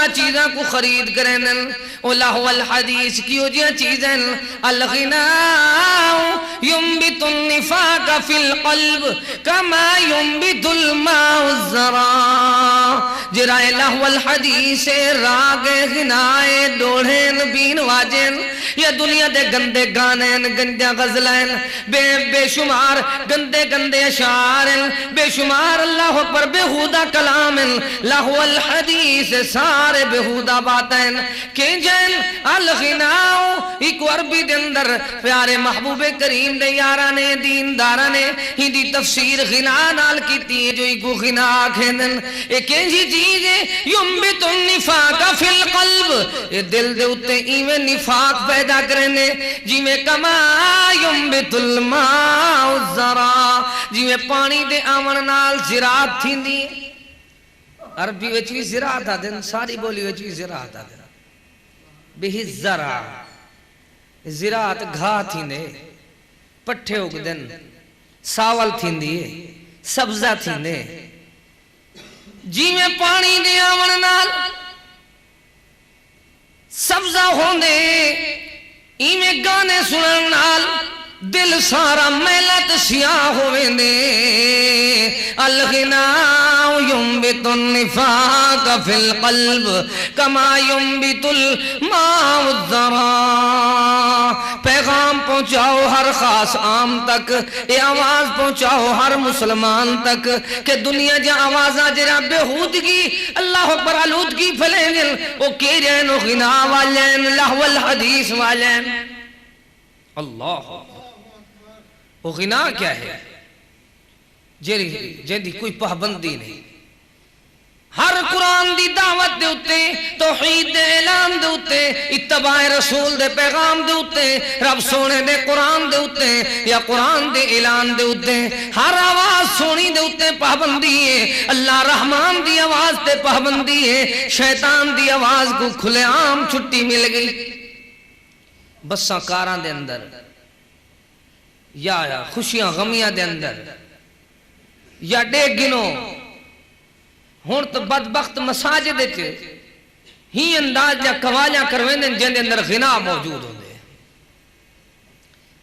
بےہودہ چیزاں کو خرید کریں او لہو الحدیث کیوں جیا چیزیں الغناء ينبت النفاق في القلب كما ينبت الماء الزرع جرائے لہو الحدیث راگ غنائے ڈوڑھیں بین واجن یا دنیا دے گندے گانین گندے غزلین بے شمار گندے گندے اشعار بے شمار اللہ اکبر بےہودہ کلام لہو الحدیث سارے بےہودہ باتیں کہ جن الغناء ایک عربی دے اندر پیارے محبوب کریم دے یارانے دیندارانے ہی دی تفسیر غنا نال کیتی ہے جو ایک غنا کھیندن ایک جی چیز ہے ينبت النفاق فی القلب یہ دل دے اتے ایویں نفاق پیدا کرنے جی میں کما ينبت الماء الزرع جی میں پانی دے آمن نال زراعت تھی دی عربی وچی زراعت آدن ساری بولی وچی زراعت آدن بہی الزرع زراعت گھا تھی دے پٹھے اگدن ساول تھی دی سبزہ تھی دے جی میں پانی دے آمن نال سبزہ ہوندے ایمیں گانے سنن نال دل سارا میلت سیاہ ہوئے دے الغناء ينبت النفاق في القلب كما ينبت الماء الزرع پیغام پہنچاؤ ہر خاص عام تک یہ آواز پہنچاؤ ہر مسلمان تک کہ دنیا جا آوازہ جرا بےہودگی اللہ اکبر آلودگی پھلیں گل وہ کیرین و غناء والین لہو الحدیث والین اللہ وہ غناء کیا ہے جیدی کوئی پابندی نہیں ہر قرآن دی دعوت دے اتے توحید دے اعلان دے اتے اتباع رسول دے پیغام دے اتے رب سونے دے قرآن دے اتے یا قرآن دے اعلان دے اتے ہر آواز سونی دے اتے پابندی ہے اللہ رحمان دی آواز تے پابندی ہے شیطان دی آواز کو کھلے عام چھٹی مل گئی بساں کاراں دے اندر یا خوشیاں غمیاں دے اندر یا ڈے گنو ہون تو بدبخت مساجد چھے ہی انداز یا قوالیاں کرویں دیں جن دے اندر غنا موجود ہوں دے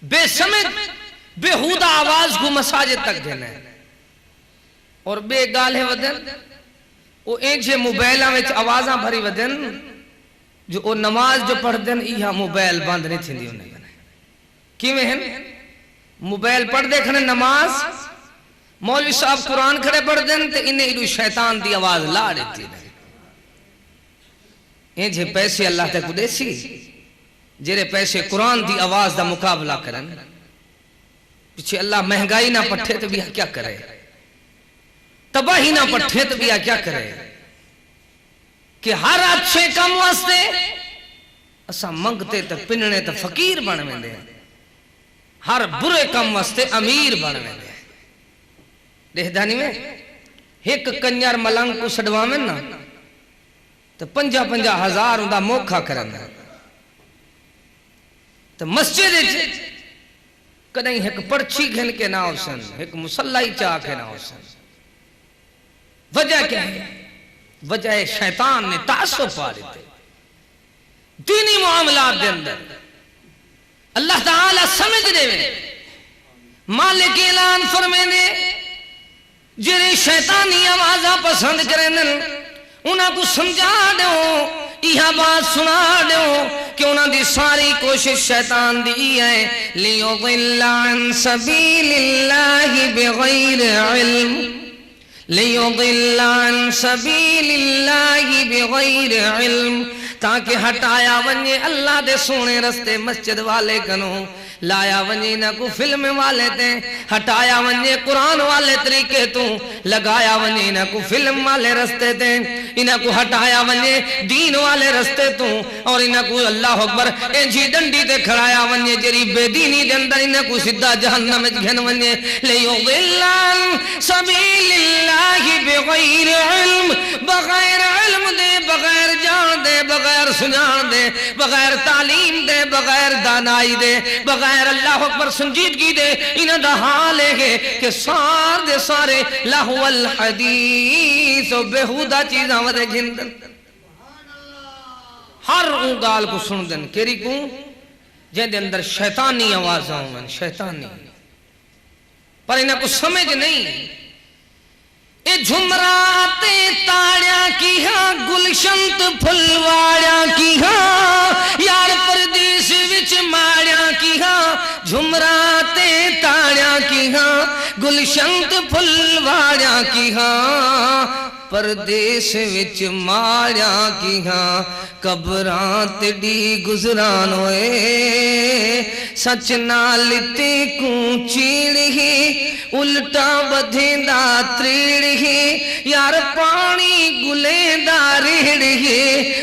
بے سمت بےہودہ آواز کو مساجد تک دینا ہے اور بے گالے ودن وہ ایک جے موبائلہ میں آوازاں بھری ودن جو وہ نماز جو پڑھ دن یہ موبائل باندھ نہیں تھی دیوں نے کی میں ہیں موبائل پڑھ دیکھنے نماز مولوی صاحب قرآن کھڑے پڑھ دیں تو انہیں ایڈو شیطان دی آواز لا دیتی ہے یہ جے پیسے اللہ تک دے سی جیرے پیسے قرآن دی آواز دا مقابلہ کریں پیچھے اللہ مہنگائی نہ پٹھے تو بھی کیا کرے تباہی نہ پٹھے تو بھی کیا کرے کہ ہر اچھے کم واسطے اسا منگتے تو پننے تو فقیر بن میں دے ہر برے کم واسطے امیر بن میں دے دہدانی میں ایک کنیار ملنگ کو سڑوا میں نا تو 50,000 دا موکھا کرنا تو مسجد کدیں ایک پرچی گھن کے نہ ہوسن ایک مسلحی چاہ کے نہ ہوسن وجہ کیا ہے وجہ شیطان نے تعصب پا لیتے دینی معاملات دے اندر اللہ تعالیٰ سمجھ دے میں مالک اعلان فرمینے جرے شیطانی آوازہ پسند کرنے انہاں کو سمجھا دو یہ بات سنا دو کہ انہاں دی ساری کوشش شیطان دی ہے لِيُضِلَّ عَن سَبِيلِ اللَّهِ بِغَيْرِ عِلْمِ لِيُضِلَّ عَن سَبِيلِ اللَّهِ بِغَيْرِ عِلْمِ تاکہ ہٹایا ونجے اللہ دے سونے رستے مسجد والے کنوں لایا ونجے نہ کو فلم والے تے ہٹایا ونجے قرآن والے طریقے تو لگایا ونجے نہ کو فلم والے رستے تے انہ کو ہٹایا ونجے دین والے رستے تو اور انہ کو اللہ اکبر انجھی ڈنڈی تے کھڑایا ونجے جری بے دینی دے اندر انہ کو سدھا جہنم گھن ونجے لِيُضِلَّ عَن سَبِيلِ اللَّهِ بِغَيْرِ عِلْمِ بغیر علم دے بغیر جان دے بغیر سنان دے بغیر تعلیم دے بغیر دانائی دے بغیر اللہ اکبر سنجیدگی دے انہ دا حال ہے کہ سار دے سارے لہو الحدیث و بہودہ چیزاں ودے گھندن ہر اون گال کو سن دن کیری کو جن دے اندر شیطانی آوازاں ہوں شیطانی پر انہیں کو سمجھ نہیں اے جھمراتے تاڑیاں کی ہاں گلشنت پھلواڑیاں کی ہاں یار پردیس وچ ماڑیاں کی ہاں جھمراتے تاڑیاں کی ہاں گلشنت پھلواڑیاں کی ہاں پردیس وچ ماڑیاں کی ہاں قبراں تیڈی گزران ہوئے سچ نالتے کوں چیڑی الٹا بدھیں دا تریڑی یار پانی گلیں دا ریڑی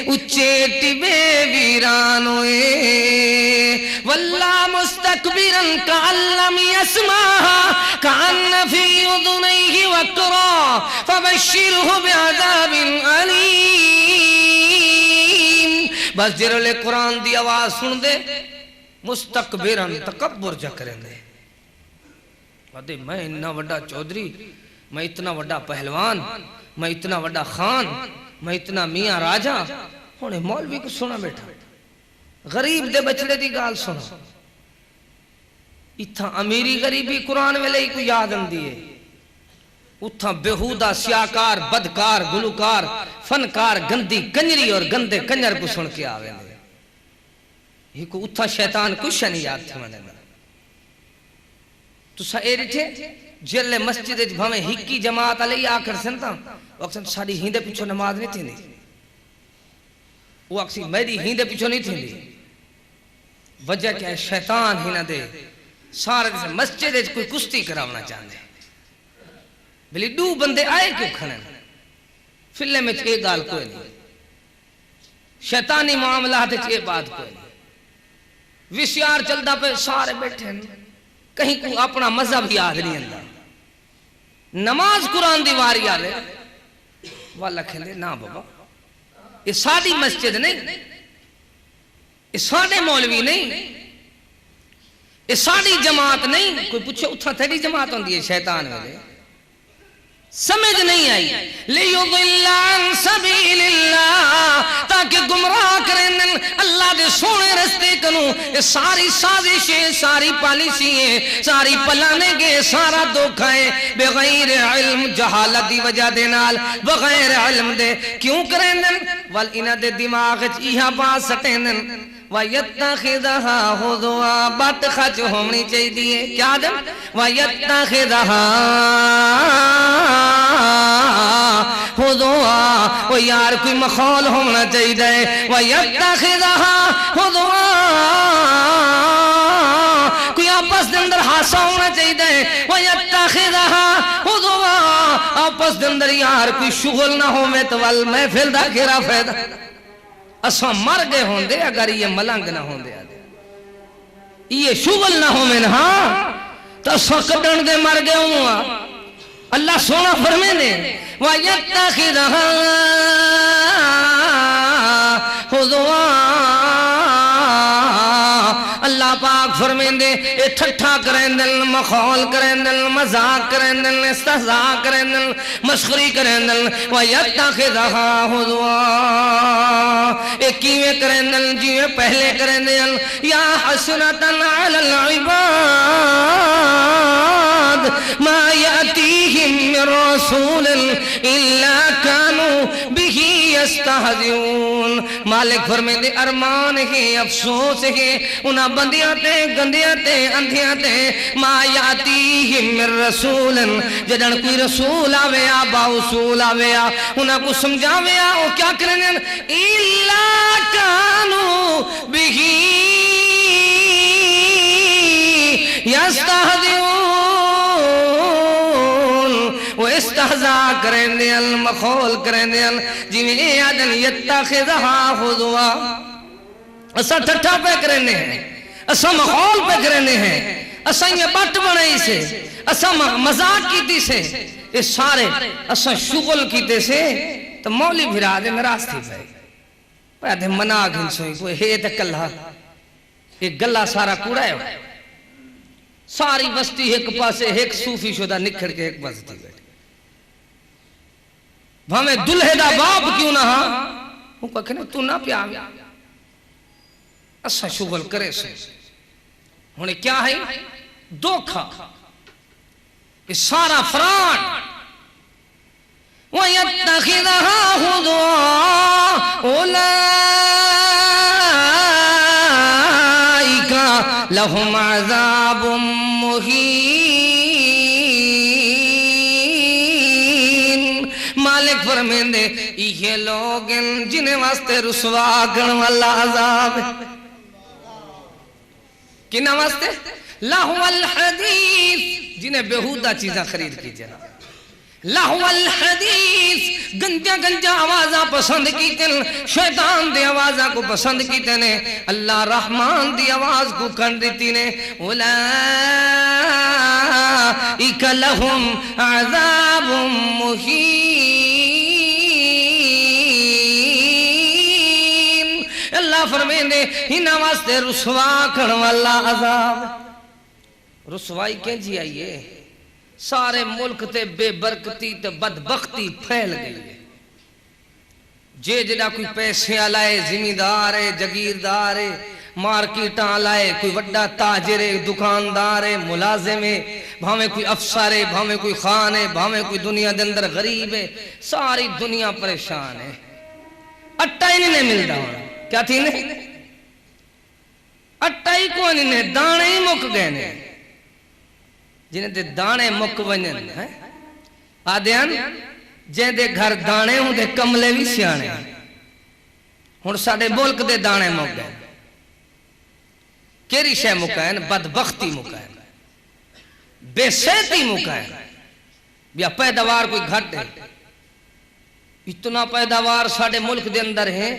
اچھے ٹبے ویران ہوئے واللہ مستقبرن کعلم یسماہا کعن فی اذنیہ وقرا فبشرہ بعذاب علیم بس جرلے قرآن دی آواز سن دے مستقبرن تکبر جا کریں دے میں اتنا وڈا چودری میں اتنا وڈا پہلوان میں اتنا وڈا خان میں اتنا میاں راجہ ہونے مولوی کو سنا بیٹھا غریب دے بچڑے دی گال سنا اتھا امیری غریبی قرآن ویلے ہی کو یاد اندیے اتھا بہودہ سیاکار بدکار گلوکار فنکار گندی کنجری اور گندے کنجر کو سن کے آوے یہ کو اتھا شیطان کچھ نہیں یاد تھے میں نے تو سا ایری تھے جلے مسجد بھامے ہکی جماعت علیہ آکر سنتا وقت ساڑی ہیندے پیچھو نماز نہیں تھی نہیں وہ اکسی میری ہیندے پیچھو نہیں تھی نہیں وجہ کیا ہے شیطان ہی نہ دے سارے سے مسجد کوئی کشتی کراونا چاہتے بلی دو بندے آئے کیوں کھنے فلے میں چھے گال کوئی نہیں شیطانی معاملات چھے بات کوئی نہیں ویسیار چلدہ پہ سارے بیٹھے ہیں کہیں کو اپنا مذہب یاد نہیں اندہ نماز قرآن دیواری آلے والا کھلے نا بابا یہ ساڑی مسجد نہیں یہ ساڑے مولوی نہیں یہ ساڑی جماعت نہیں کوئی پوچھے اتھا تیری جماعت ہوندی ہے شیطان والے سمجھ نہیں آئی لیضل عن سبیل اللہ تاکہ گمراہ کریں اللہ دے سونے رستے کنوں یہ ساری سازشیں ساری پالیسییں ساری پلانے گے سارا دھوکھائیں بغیر علم جہالت دی وجہ دے نال بغیر علم دے کیوں کریں والانہ دے دماغ چیہاں پاس سٹیں وَيَتَّخِذَهَا خُذُوَا بات خچ ہونی چاہی دیئے کیا دن وَيَتَّخِذَهَا خُذُوَا وہ یار کوئی مخول ہونا چاہی دے وَيَتَّخِذَهَا خُذُوَا کوئی آپس دندر حاصل ہونا چاہی دے وَيَتَّخِذَهَا خُذُوَا آپس دندر یار کوئی شغل نہ ہو میں تو والمحفل دا گھرا فیدہ اساں مر گئے ہوں دے اگر یہ ملنگ نہ ہوں دے یہ شغل نہ ہوں میں ہاں تو اساں کٹن دے مر گئے ہوں اللہ سونا فرمے دے وَيَتَّخِذَهَا خُذُوَا اللہ پاک فرمین دے اے ٹھٹھا کریں دل مخول کریں دل مزاق کریں دل استحضاء کریں دل مشخری کریں دل وَيَتَّخِذَهَا خُذُوَا اے کیویں کریں دل جیویں پہلے کریں دل یا حسرتاً علی العباد ما یأتیہم من رسول الا کانوا بہ یستہزئون مالک فرمین دے ارمان ہے افسوس ہے انہاں بندیاں تے گندیاں تے اندھیاں تے ما یاتیہم من رسول جدن کوئی رسول آویا با اصول آویا انہاں کو سمجھاویا وہ کیا کریں الا کانوا بہ یستہزئون وہ استہزاء کریں دے مخول کریں دے جویں آدن یتخذہا خذوا اسا ٹھٹھا پہ کرنے ہیں اسا مخول پہ کرنے ہیں اسا یہ بٹ بنائی سے اسا مزاق کیتی سے یہ سارے اسا شغل کیتے سے تو مولی بھرا دے نراز تھی پہ پیدے منا گھن سوئی کوئی ہے تکلہ ایک گلہ سارا کوڑا ہے ساری بستی ایک پاسے ایک صوفی شدہ نکھڑ کے ایک بستی بیٹھے ہمیں دلہے دا باپ کیوں نہ ہاں وہ کہنے تو نہ پیاوی اسا شغل کرے سو ہونے کیا ہے دھوکھا یہ سارا فراڈ وَيَتَّخِذَهَا هُزُوًا أُولَئِكَ لَهُمْ عَذَابٌ مُهِينٌ مالک فرمیندے یہ لوگ جنہیں واسطے رسوا کرن والا عذاب کنہ واسطے لہو الحدیث جنہیں بہودہ چیزاں خرید کی جناب لہو الحدیث گنجا گنجا آوازاں پسند کی تن شیطان دی آوازاں کو پسند کی تنے اللہ رحمان دی آواز کو کر دیتی نے اولئیک لہم عذاب مہین اللہ فرمیندے ہی واسطے رسوا کرن والا عذاب رسوائی کہیں جی آئیے سارے ملک تے بے برکتی تے بدبختی پھیل گئی ہے جے جڑا کوئی پیسے آلائے زمیندار ہے جگیردار ہے مارکیٹاں آلائے کوئی وڈا تاجر ہے دکاندار ہے ملازم ہے بھاویں کوئی افسر ہے بھاویں کوئی خان ہے بھاویں کوئی دنیا دے اندر غریب ہے ساری دنیا پریشان ہے اٹھا ہی نہیں ملتا ہونا کیا تھی نہیں اٹھا ہی کوئی نہیں دانے ہی مک گئے نہیں جنہیں دے دانے مک ونجن آدھیان جن دے گھر دانے ہوں دے کملے بھی سیانے ہون ساڑے ملک دے دانے مک گئے کیری شے مکائن بدبختی مکائن بے سیتی مکائن بیا پیداوار کوئی گھٹ ہے اتنا پیداوار ساڑے ملک دے اندر ہے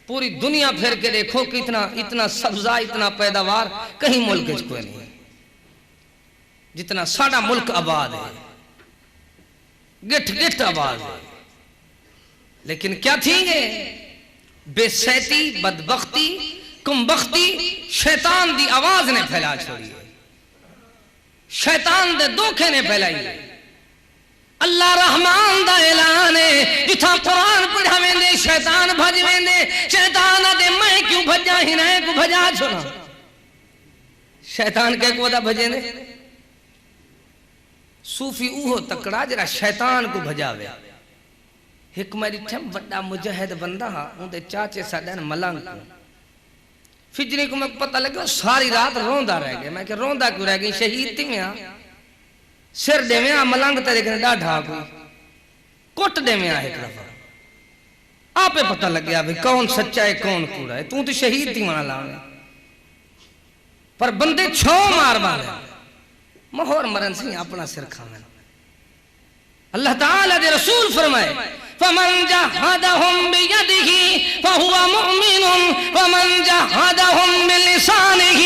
پوری دنیا پھر کے دیکھو کہ اتنا سبزہ اتنا پیداوار کہیں ملک اس کوئی نہیں جتنا ساڑا ملک آباد ہے گٹھ آباد ہے لیکن کیا تھی گے بے سیتی بدبختی کمبختی شیطان دی آواز نے پھیلا چھوڑی ہے شیطان دے دھوکے نے پھیلائی ہے اللہ رحمان دا اعلان ہے جتھا قرآن پڑھا ویندے شیطان بھج ویندے شیطان دے میں کیوں بھجا ہی نہ کو بھجا چھوڑا شیطان کے کو دا بھجے نے صوفی اوہو تکڑا جرا شیطان کو بھجاوے ایک میری ٹھم بڑا مجاہد بندہ ان دے چاچے ساڑھن ملنگ کو فجری کو میں پتہ لگا ساری رات روندہ رہ گئے میں کہ روندہ کیوں رہ گئی شہید تھی میں سر دے میں ملنگ تے لیکن ڈا ڈھاک ہوئی کٹ دے میں ایک رفع آپ پتہ لگ گیا بھی کون سچا ہے کون کوڑا ہے تو شہید تھی وہاں لاؤں پر بندے چھو مار مارے مہور مرن سے اپنا سر کھانا اللہ تعالیٰ دے رسول فرمائے فَمَنْ جَحَدَهُمْ بِيَدِهِ فَهُوَ مُؤْمِنٌ وَمَنْ جَحَدَهُمْ بِلِسَانِهِ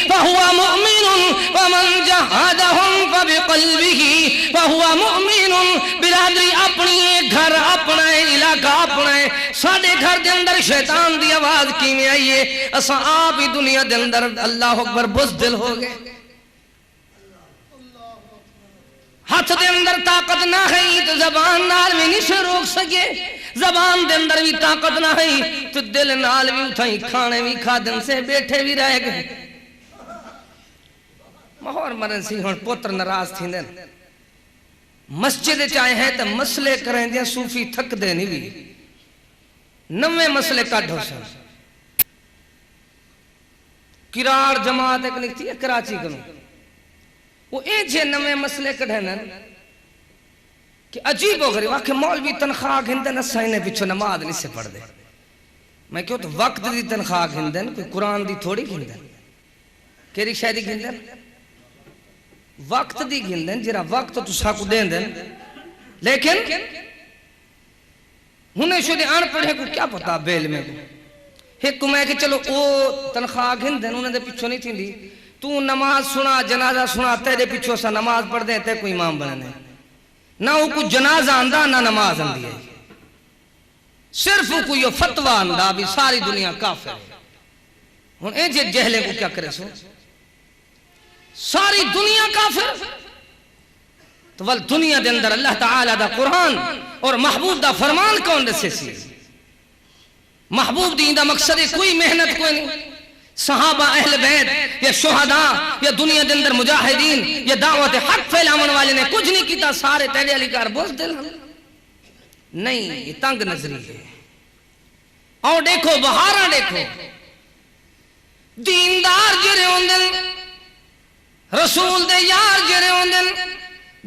فَهُوَ مُؤْمِنٌ وَمَنْ جَحَدَهُمْ فَبِقَلْبِهِ فَهُوَ مُؤْمِنٌ برادری اپنی گھر اپنا علاقہ اپنا ساڑے گھر دے اندر شیطان دی آواز کی میں آئیے اسا آپ ہی دنیا دے اندر اللہ اکبر بزدل ہو گئے ہاتھ دے اندر طاقت نہ ہے تو زبان نال بھی نہیں سے روک سکے زبان دے اندر بھی طاقت نہ ہے تو دل نال بھی اٹھائیں کھانے بھی کھا دن سے بیٹھے بھی رہ گئے مہور مرن سی ہون پوتر نراز تھی دن مسجد چاہے ہیں تو مسئلے کریں دیا صوفی تھک دے نہیں بھی نوے مسئلے کٹ ہو سن کرار جماعت ایک لکھتی ہے کراچی کروں وہ ایک جے نمے مسئلے کڑھنا کہ عجیب ہو گئی واقع مولوی تنخواہ گھندن اسائنے پچھو نماز نہیں سے پڑھ دے میں کہوں تو وقت دی تنخواہ گھندن کوئی قرآن دی تھوڑی گھندن کیری شاید گھندن وقت دی گھندن جرا وقت تو ساکو دین دن لیکن انہیں شو دے آن پڑھے کو کیا پتا بیل میں ایک کو میں کہ چلو او تنخواہ گھندن انہیں دے پچھو نہیں تھی دی تو نماز سنا جنازہ سنا تیرے پیچھو سا نماز پڑھ دیں تے کوئی امام بننے نہ وہ کوئی جنازہ اندہ نہ نماز اندی ہے صرف وہ کوئی فتوہ اندہ بھی ساری دنیا کافر ہے ہون اے جے جہلے کو کیا کرے سو ساری دنیا کافر تو ول دنیا دے اندر اللہ تعالیٰ دا قرآن اور محبوب دا فرمان کون دے سے سی محبوب دی دا مقصد کوئی محنت کوئی نہیں صحابہ اہل بیت یا شہداء یا دنیا دے اندر مجاہدین یا دعوت حق پھیلاون والے نے کچھ نہیں کیتا، سارے تیرے علی کار بزدل نہیں، یہ تنگ نظری ہے۔ اور دیکھو بہاراں دیکھو، دیندار جڑے ہوندن، رسول دے یار جڑے ہوندن،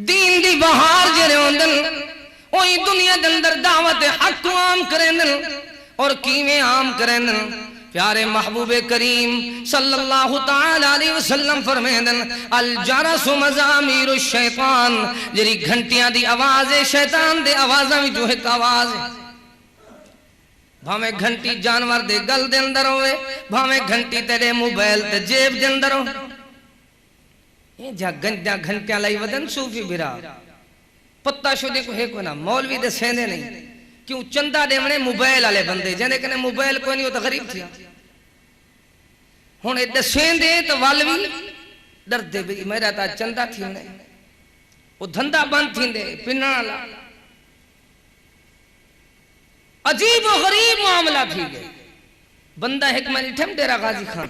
دین دی بہار جڑے ہوندن، وہی دنیا دے اندر دعوت حق کو عام کرندن۔ اور کیویں عام کرندن؟ پیارے محبوب کریم صلی اللہ تعالی علیہ وسلم فرمیندن الجرس مزامیر الشیطان، جری گھنٹیاں دی آواز ہے شیطان دے آوازاں وچوں ایک آواز ہے۔ بھاویں گھنٹی جانور دے گل دے اندر ہوئے، بھاویں گھنٹی تیرے موبائل تے جیب دے اندر ہو، یہ جا گھنٹیاں لائی ودن صوفی بھرا پتہ شدے کو ہے کوئی نہ، مولوی دے سیندے نہیں، کیوں چندہ دے منے موبائل آلے بندے جانے کنے موبائل کوئی نہیں ہوتا غریب تھیا، ہونے دے سیندے تو والوی ڈر دے بھی میرا تا چندہ تھی انہیں، وہ دھندہ بند تھی دے پننا اللہ، عجیب و غریب معاملہ تھی گئے۔ بندہ حکمانی ٹھم ڈیرہ غازی خان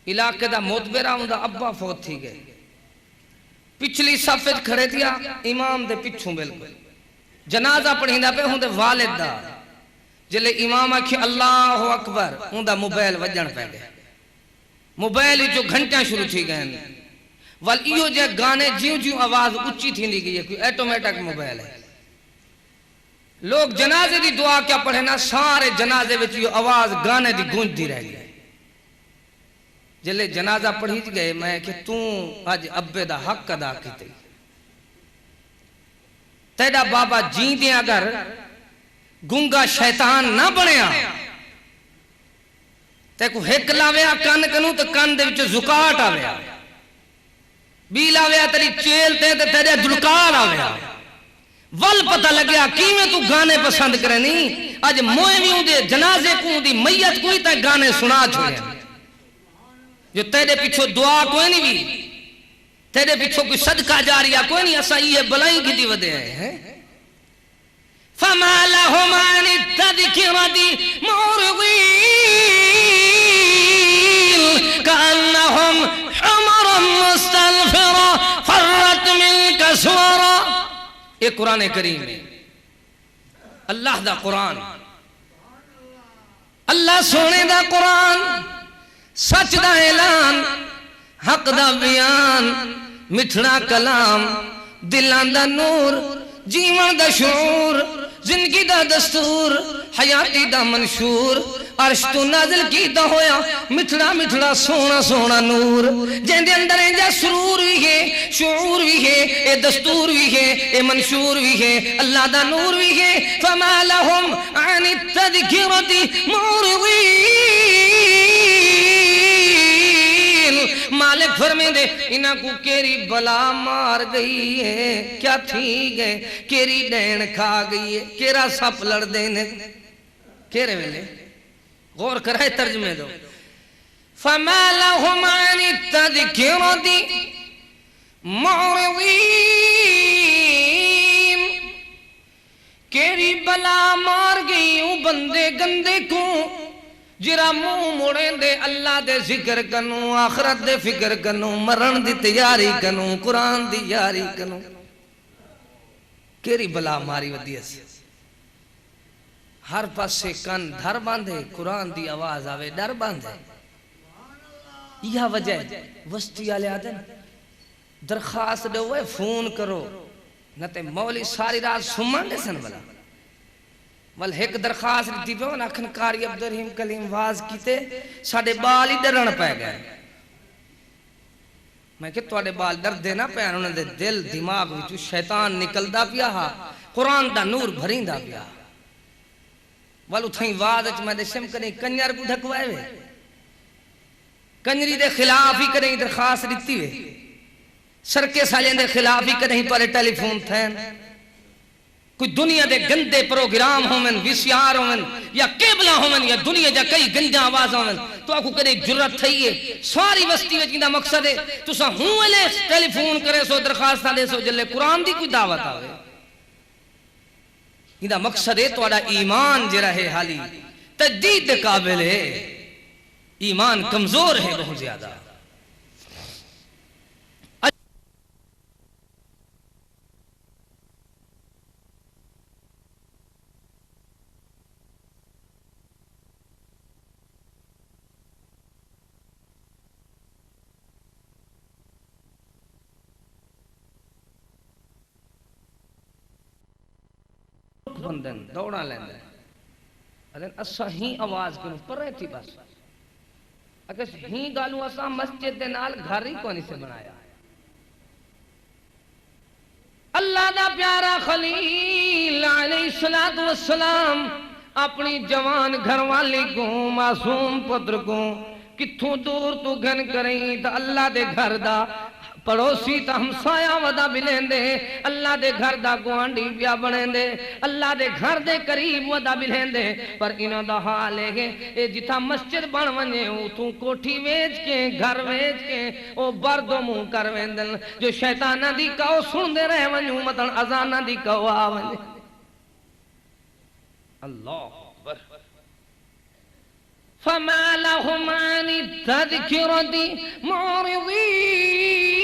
علاقے دا موتبرہ ہوں دا ابا فوت تھی گئے، پچھلی صفت کھڑے دیا امام دے پچھوں بالکل، جنازہ پڑھیں دا پہ ہوں دے والد دا، جلے امام آکھی اللہ اکبر ہوں دا موبائل وجن پہ گئے، موبائل جو گھنٹیاں شروع تھی گئے، والئیو جے گانے جیوں جیوں آواز اچھی تھی نہیں گئی ہے، کوئی ایٹومیٹک موبائل ہے، لوگ جنازے دی دعا کیا پڑھے نا، سارے جنازے وچ یہ آواز گانے دی گونج دی رہ گئی۔ جلے جنازہ پڑھی گئے میں کہ توں آج ابے دا حق ادا کیتے، تیرا بابا جین دے اگر گنگا شیطان نہ بنیا، تے کو ہک لاویا کن کنوں تو کن دے وچ زکاٹ آویا، بی لاویا تیری چیل تے تیرے دلکار آویا، ول پتہ لگیا کیویں تو گانے پسند کرے نہیں، آج موئیوں دے جنازے کو دی میت کوئی تے گانے سنا چھوڑے، جو تیرے پیچھو دعا کوئی نہیں بھی، تیرے پیچھو کوئی صدقہ جاریہ کوئی نہیں، اسا یہ بلائیں کی دی ودے ہیں۔ فَمَا لَهُمْ عَنِ التَّذْكِرَةِ مُعْرِضِينَ كَأَنَّهُمْ حُمُرٌ مُسْتَنفِرَةٌ فَرَّتْ مِنْ قَسْوَرَةٍ۔ یہ قرآن کریم ہے، اللہ دا قرآن، اللہ سونے دا قرآن، سچ دا اعلان، حق دا بیان، مٹھڑا کلام، دلان دا نور، جیوان دا شعور، زندگی دا دستور، حیاتی دا منشور، عرش تو نازل کی دا ہویا مٹھڑا مٹھڑا سونا سونا نور، جن دے اندر جا سرور بھی ہے، شعور بھی ہے، اے دستور بھی ہے، اے منشور بھی ہے، اللہ دا نور بھی ہے۔ فَمَا لَهُمْ عَنِ التَّذْكِرَةِ مُعْرِضِينَ، مالک فرمے دے انہاں کو کیری بلا مار گئی ہے، کیا تھی گئے، کیری ڈین کھا گئی ہے، کیرا سپ لڑ دینے، کیرے ویلے غور کرائے ترجمے دو۔ فَمَا لَهُمْ عَنِ التَّذْكِرَةِ مُعْرِضِينَ، کیری بلا مار گئی ہوں بندے گندے کو، جرا منہ موڑیں دے اللہ دے ذکر کنوں، آخرت دے فکر کنوں، مرن دی تیاری کنوں، قرآن دی یاری کنوں، کیری بلا ماری ودی اس ہر پاس سے کن دھر باندھے، قرآن دی آواز آوے ڈر باندھے۔ یہ وجہ وسطی آلے آدن درخواست دے ہوئے فون کرو، نہ تے مولی ساری رات سمان دے سن بلا، ول ایک درخواست دیتی پہ ناکھن کاری عبدالرحیم کلیم واز کیتے ساڑے بال ہی ڈرن پہ گئے، میں کہ توڑے بال ڈر دینا پہ انہوں نے دل دماغ وچو شیطان نکل دا پیا ہا، قرآن دا نور بھرین دا پیا، والو تھائیں واز اچ میں دے شم کریں کنیر کو دھکوائے وے، کنجری دے خلاف ہی کریں درخواست دیتی وے، سرکے سالین دے خلاف ہی کریں پر ٹیلی فون تھین، کوئی دنیا دے گندے پروگرام ہومن، وی سی آر ہومن، یا کیبلہ ہومن، یا دنیا جا کئی گنجا آواز ہومن، تو آپ کو کرے جرت تھئیے، ساری وستی میں جندہ مقصد ہے، تو سا ہوں لے ٹیلی فون کرے سو درخواستہ دے سو جلے قرآن دی کوئی دعوت آوے، جندہ مقصد ہے تو اڑا ایمان جرہ ہے حالی، تجدید قابل ہے، ایمان کمزور ہے بہت زیادہ. بندن دوڑا لیندے اگر اسا ہی آواز کروں پر رہے تھی بس اگر ہی گالوں اسا مسجد دے نال گھر ہی کونی سے بنایا. اللہ دا پیارا خلیل علیہ السلام اپنی جوان گھر والی کو معصوم پتر کو کتھوں دور تو گھن کریں تا اللہ دے گھر دا پڑوسی تا ہمسایا ودا بلین دے, اللہ دے گھر دا گوانڈی بیا بنین دے, اللہ دے گھر دے قریب ودا بلین دے. پر انہوں دا حال ہے اے جتا مسجد بن ونجے تو کوٹھی ویج کے گھر ویج کے او بردو منہ کر ویندن جو شیطانہ دی کہو سن دے رہے ونجو مطن ازانہ دی کہو آونجے. اللہ اکبر. فما لهم عن التذكرة معرضين.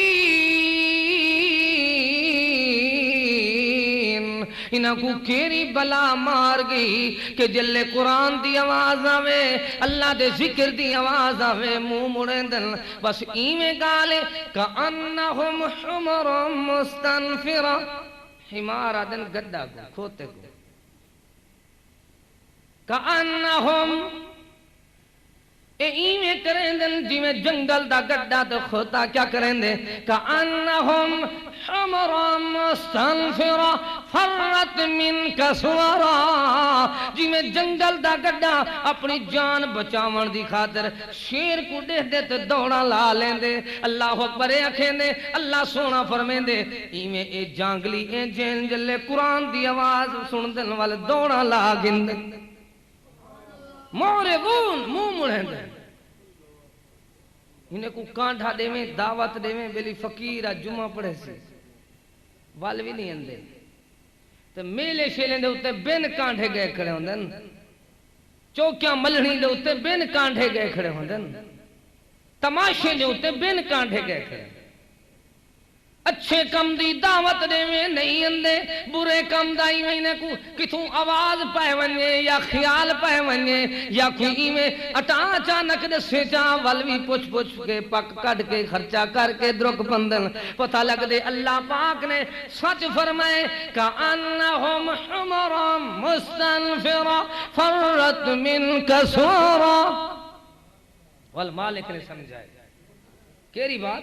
انہاں کو کیری بلا مار گئی کہ جلے قرآن دی آواز آوے, اللہ دے ذکر دی آواز آوے, منہ مڑیں دن بس ایمیں گالے کأنہم حمر مستنفرہ. حمارہ دن گدہ کو کھوتے کو کأنہم ایویں کریں دن جی میں جنگل دا گڈا تو خطا کیا کریں دے کأنہم حمر مستنفرہ فرت من کسورا. جی میں جنگل دا گڈا اپنی جان بچاون دی خاطر شیر کو دے دے تو دوڑا لا لیں دے. اللہ اکبر اکھیں دے اللہ سونا فرمیں دے ایویں اے جانگلی اے جین جلے قرآن دی آواز سن دن والے دوڑا لا گن دے معرضون منہ مڑیں دے. انہیں کو کانٹھا دے میں دعوت دے میں بلی فقیرہ جمعہ پڑھے سے والوی نہیں اندے تو میلے شیلیں دے ہوتے بین کانٹھے گئے کھڑے ہوں دن, چوکیاں ملڑی دے ہوتے بین کانٹھے گئے کھڑے ہوں دن, تماشے دے ہوتے بین کانٹھے گئے کھڑے. اچھے کم دی دعوت دے میں نہیں اندے, برے کم دائی میں کو کتوں آواز پائے ونجے یا خیال پائے ونجے یا کوئی میں اٹا چانک دے سے چاہ والوی پوچھ پوچھ کے پک کٹ کے خرچہ کر کے درک پندن پتہ لگ دے. اللہ پاک نے سچ فرمائے کأنہم حمر مستنفرہ فرت من کسورا. والمالک نے سمجھائے کیری بات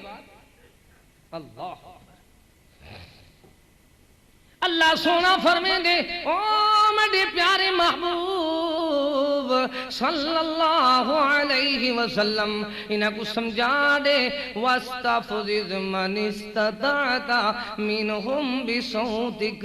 اللہ اللہ سونا فرمیں دے او میرے پیارے محبوب صلی اللہ علیہ وسلم انہیں کو سمجھا دے وَاسْتَفْزِزْ مَنِ اسْتَطَعْتَ مِنْهُمْ بِصَوْتِكَ.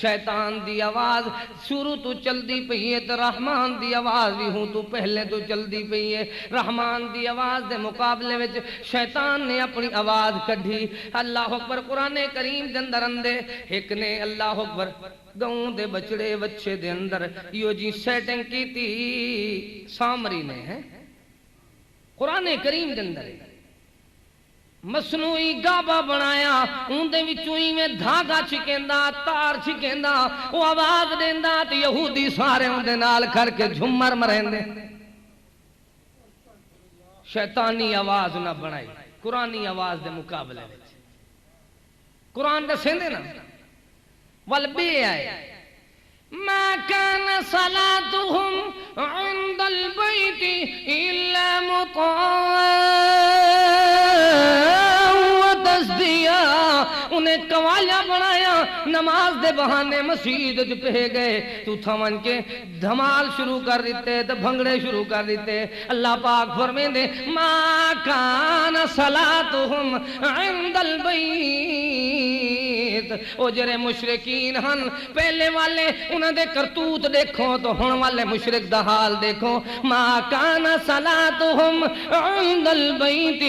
شیطان دی آواز شروع تو چل دی پئی ہے تو رحمان دی آواز بھی ہوں تو پہلے تو چل دی پئی ہے. رحمان دی آواز دے مقابلے وچ شیطان نے اپنی آواز کڑھی. اللہ اکبر. قرآن کریم دے اندر اندے ایک نے اللہ اکبر گاؤں دے بچڑے بچے دے اندر یہ جی سیٹنگ کی تھی سامری نے ہے قرآن کریم دے اندر مصنوعی گابا بنایا ان دے وچوئی میں دھاگا چھکیندا تار چھکیندا وہ آواز دیندا تے یہودی سارے ان دے نال کر کے جھمر مرہندے. شیطانی آواز نہ بنائی قرآنی آواز دے مقابلے میں. قرآن دے سیندے نا والبی آئے ما كان صلاتهم عند البيت إلا مطاعا وتصديا. انہیں قوالیاں بنایا نماز دے بہانے مسجد جو پہ گئے تو تھمن کے دھمال شروع کر دیتے تو بھنگڑے شروع کر دیتے. اللہ پاک فرمائیں دے ما كان صلاتهم عند البيت. او جرے مشرکین ہن پہلے والے انہاں دے کرتوت دیکھو تو ہن والے مشرک دا حال دیکھو. ما كان صلاتهم عند البيت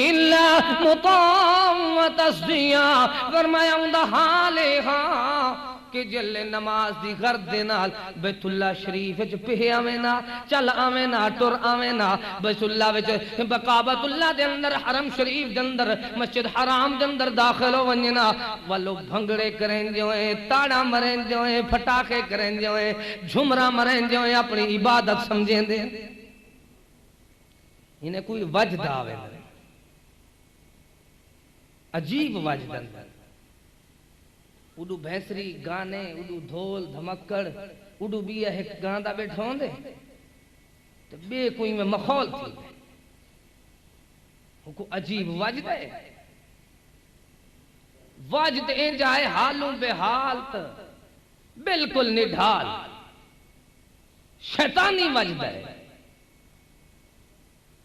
الا مطاعا وتصديا. فرمایا ان دا حال ہاں کہ جلے نماز دی غرض دے نال بیت اللہ شریف وچ پہ آویں نا چل آویں نا ٹر آویں نا بیت اللہ وچ بقابت اللہ دے اندر حرم شریف دے اندر مسجد حرام دے اندر داخل ہو ونجنا والو بھنگڑے کریں جوئے تاڑا مریں جوئے پھٹاکے کریں جوئے جھمرا مریں جوئے اپنی عبادت سمجھیں دے انہیں کوئی وجد آوے عجیب وجد اندر اڈو بھینسری گانے اڈو دھول دھمکڑ اڈو بھی ایک گاندہ بیٹھا ہوں دے تو بے کوئی میں مخول تھی کو عجیب وجد ہے وجد این جائے حالوں بے حالت بالکل نڈھال شیطانی وجد ہے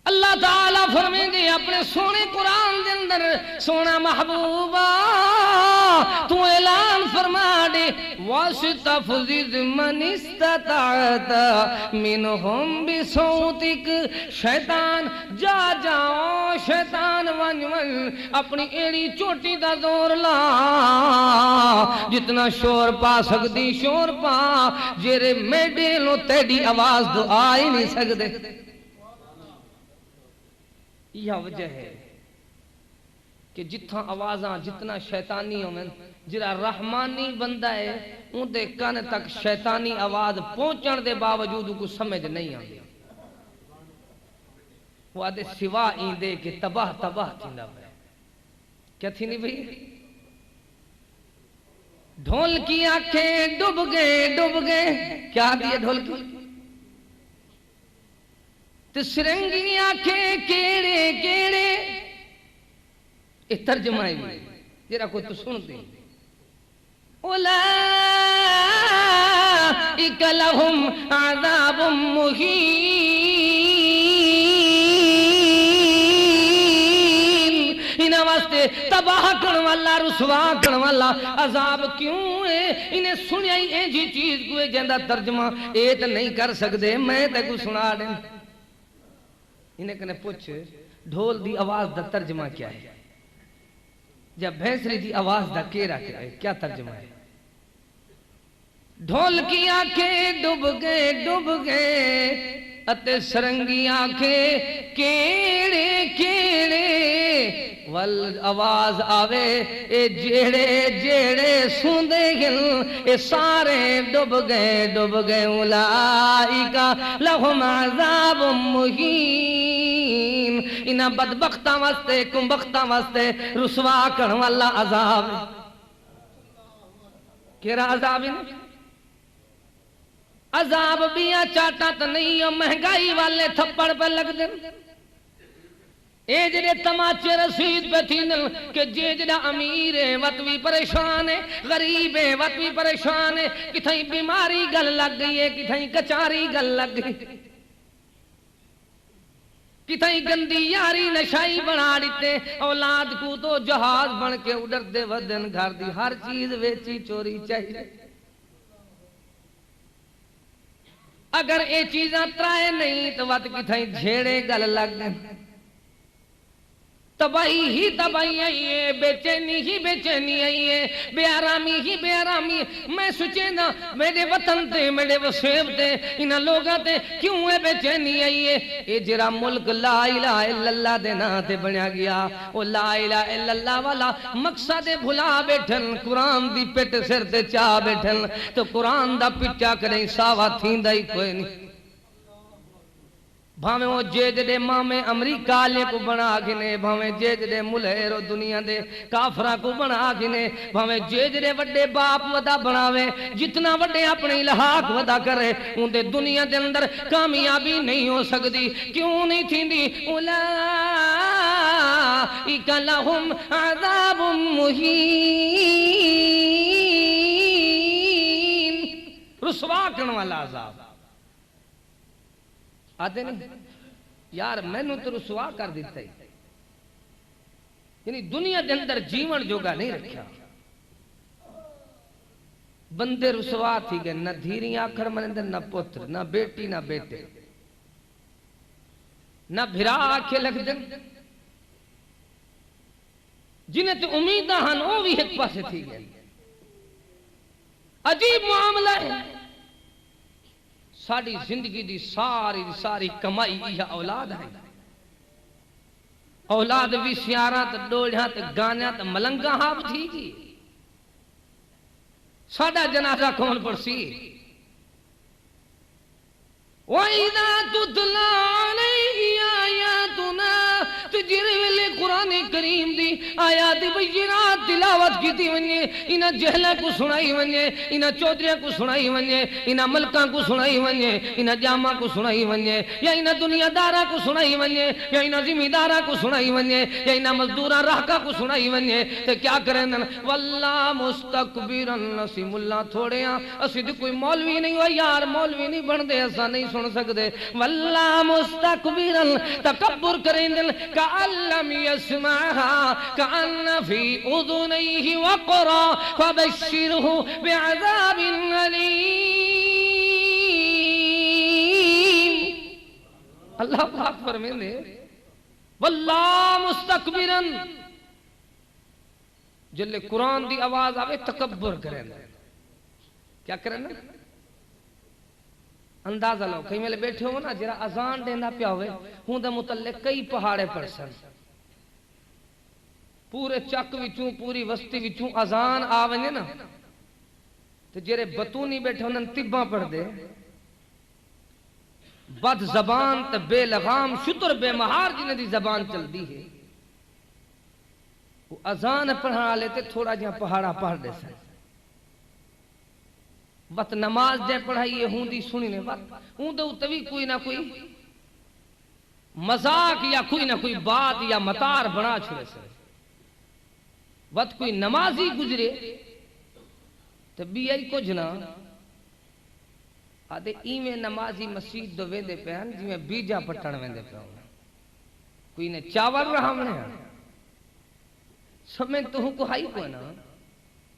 اللہ تعالیٰ فرمیں گے اپنے سونے قرآن دے اندر سونا محبوبہ تو اعلان فرما دے وَاسْتَفْزِزْ مَنِ اسْتَطَعْتَ مِنْهُمْ بِصَوْتِكَ شیطان جا جاؤ شیطان ون ون اپنی ایڑی چوٹی دا زور لا جتنا شور پا سکتی شور پا جیرے میڈے لو تیڑی آواز دو آئی نہیں سکتے یہ وجہ ہے کہ جتنا آوازاں جتنا شیطانی ہومن جرا رحمانی بندہ ہے ان دے کان تک شیطانی آواز پہنچن دے باوجود کو سمجھ نہیں آتی وہ آدھے سوا این دے کہ تباہ تباہ تھی نہ ہے کیا تھی نہیں بھئی ڈھول کی آنکھیں ڈوب گئے کیا دیئے ڈھول کی تسرنگی آنکھیں کیڑے کیڑے یہ ترجمہ ہے جیرا کوئی تو سن دیں اولائک لہم عذاب مہین انہاں واسطے تباہ کرن والا رسوا کرن والا عذاب کیوں ہے انہیں سنیائی اے جی چیز کوئی جندہ ترجمہ اے تو نہیں کر سکتے میں تے کو سنا دیں انہیں کہنے پوچھ ڈھول دی آواز دا ترجمہ کیا ہے جب بھینسری دی آواز دا کیرا کیا ہے کیا ترجمہ ہے ڈھول کی آنکھیں ڈوب گئے اتے سرنگی آنکھیں کیڑے کیڑے وال آواز آوے اے جیڑے سوندے گل اے سارے ڈوب گئے اولائکا لہم عذاب مہین انہاں بدبختاں واسطے کمبختاں واسطے رسوا کرن والا عذاب کیرا عذاب ہے عذاب بیاں چاٹا تو نہیں مہنگائی والے تھپڑ پہ لگ دیں اے جڑے تماچے رسید پہ تھی کہ جڑا امیر ہے وقت بھی پریشان ہے غریب ہے وقت بھی پریشان ہے کتھائیں بیماری گل لگ گئی ہے کتھائیں کچاری گل لگ گئی کتھائیں گندی یاری نشائی بنا دیتے اولاد کو تو جہاز بن کے اڑر دے ودن گھر دی ہر چیز ویچی چوری چاہیے اگر اے چیزاں ترائے نہیں تو وقت کتھائیں جھیڑے گل لگ گئے تباہی ہی تباہی آئی ہے بے چینی آئی ہے بے آرامی ہی بے آرامی میں سوچے نا میرے وطن تے میرے وسیب تے انہاں لوگاں تے کیوں ہے بے چینی آئی ہے اے جرا ملک لا الہ الا اللہ دے نا تے بنیا گیا وہ لا الہ الا اللہ والا مقصد بھلا بیٹھن قرآن دی پٹ سر تے چاہ بیٹھن تو قرآن دا پٹا کریں ساوا تھیندا ہی کوئی نہیں بھاویں وہ جے مامے امریکہ لے کو بنا گنے بھاویں جے ملہر و دنیا دے کافرہ کو بنا گنے بھاویں جے وڈے باپ ودا بناوے جتنا وڈے اپنے الہاق ودا کرے ان دے دنیا دے اندر کامیابی نہیں ہو سکتی کیوں نہیں تھی دی اولائک لہم عذاب مہین رسوا کرنے والا عذاب آتے نہیں یار میں نے تو رسوا کر دیتا ہے یعنی دنیا دے اندر جیون جوگا نہیں رکھیا بندے رسوا تھی گئے نہ دھیری آکھر منندر نہ پتر نہ بیٹی نہ بیٹے نہ بھرا آکھے لگ دن جنہیں تو امیدہ ہن وہ بھی ایک پاسے تھی گئے عجیب معاملہ ہے. ساری زندگی دی ساری کمائی یہ اولاد ہے. اولاد بھی سیاراں تے ڈولیاں تے گانیاں تے ملنگاں ہاں تھی گی. ساڈا جنازہ کون پڑسی؟ وَإِذَا تُتْلَى عَلَيْهِ آيَاتُنَا تجر ویلے قرآن کریم دی آیات بینات تلاوت کیتی ونجے، انہاں جہلہ کو سنائی ونجے، انہاں چودریاں کو سنائی ونجے، انہاں ملکاں کو سنائی ونجے، انہاں جامعہ کو سنائی ونجے، یا انہاں دنیا دارہ کو سنائی ونجے، یا انہاں زمیندارہ کو سنائی ونجے، یا انہاں مزدوراں راہکا کو سنائی ونجے، تے کیا کریں دن واللہ مستقبرن اسی ملہ تھوڑے ہاں، اسی دی کوئی مولوی نہیں ہوا یار، مولوی نہیں بن دے ایسا نہیں سن سکتے. واللہ مستقبرن تکبر کریں دن کَأَلَّمْ يَسْمَعْهَا كَأَنَّ فِي أُذُنَيْهِ وَقْرًا فَبَشِّرْهُ بِعَذَابٍ أَلِيمٍ. اللہ پاک فرمائیں دے واللہ مستقبرن جلے قرآن دی آواز آوے تکبر کریں دے. کیا کریں دے؟ اندازہ لو کہیں میں بیٹھے ہو نا جرا اذان دینا پیا ہوئے ہوں دے متعلق کئی پہاڑے پرسن پورے چک وچوں پوری وستی وچوں اذان آویں نا تو جرے بطونی بیٹھے انہاں طباں پڑھ دے بد زبان تے بے لغام شتر بے مہار جنہیں دی زبان چل دی ہے وہ اذان پڑھا لیتے تھوڑا جہاں پہاڑا پڑھ دے سن وقت نماز جے پڑھائیے ہوں دی سنی نے وقت ہوں دے اتوی کوئی نہ کوئی مذاق یا کوئی نہ کوئی بات یا مطار بنا چھوڑے سے وقت کوئی نمازی گزرے تو بھی آئی کو جنا آدھے ایمیں نمازی مسجد دو ویندے پہن جی میں بیجا پٹھن ویندے پہن کوئی نے چاور رہا منے سمیں تو ہوں کو ہائی کو نا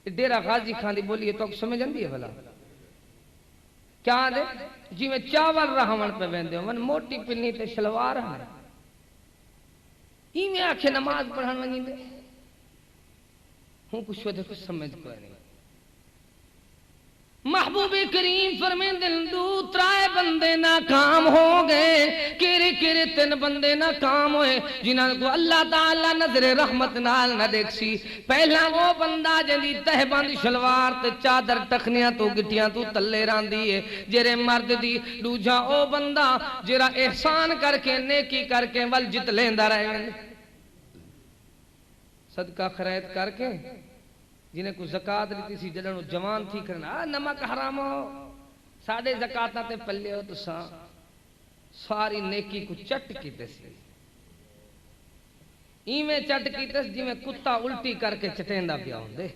ڈیرہ غازی خان دی بولی ہے تو سمجھ جن دی ہے بھلا کیا دے جی میں چاول رہاون پہ ویندے ہوں من موٹی پلنی تے شلوار ہاں ہی میں آکھے نماز پڑھان ونی دے ہوں کچھ ودے کچھ سمجھ کوئی نہیں. محبوب کریم فرمین دل دو ترائے بندے ناکام ہو گئے کیرے تین بندے ناکام ہوئے جنہاں کو اللہ تعالیٰ نظر رحمت نال نہ دیکھ سی. پہلا وہ بندہ جنہی تہ بند شلوار تے چادر ٹکھنیاں تو گٹیاں تو تلے ران دیئے جرے مرد دی. دوجا او بندہ جرا احسان کر کے نیکی کر کے ول جت لیندہ رہے صدقہ خیرات کر کے جنہیں کو زکاة لیتی سی جلن جوان تھی کرنا نمک حرام ہو ساڑھے زکاة تے پلے ہو تو ساری نیکی کو چٹ کی تسی ایمیں چٹ کی تس جی میں کتا الٹی کر کے چٹیندہ پیا ہوں دے.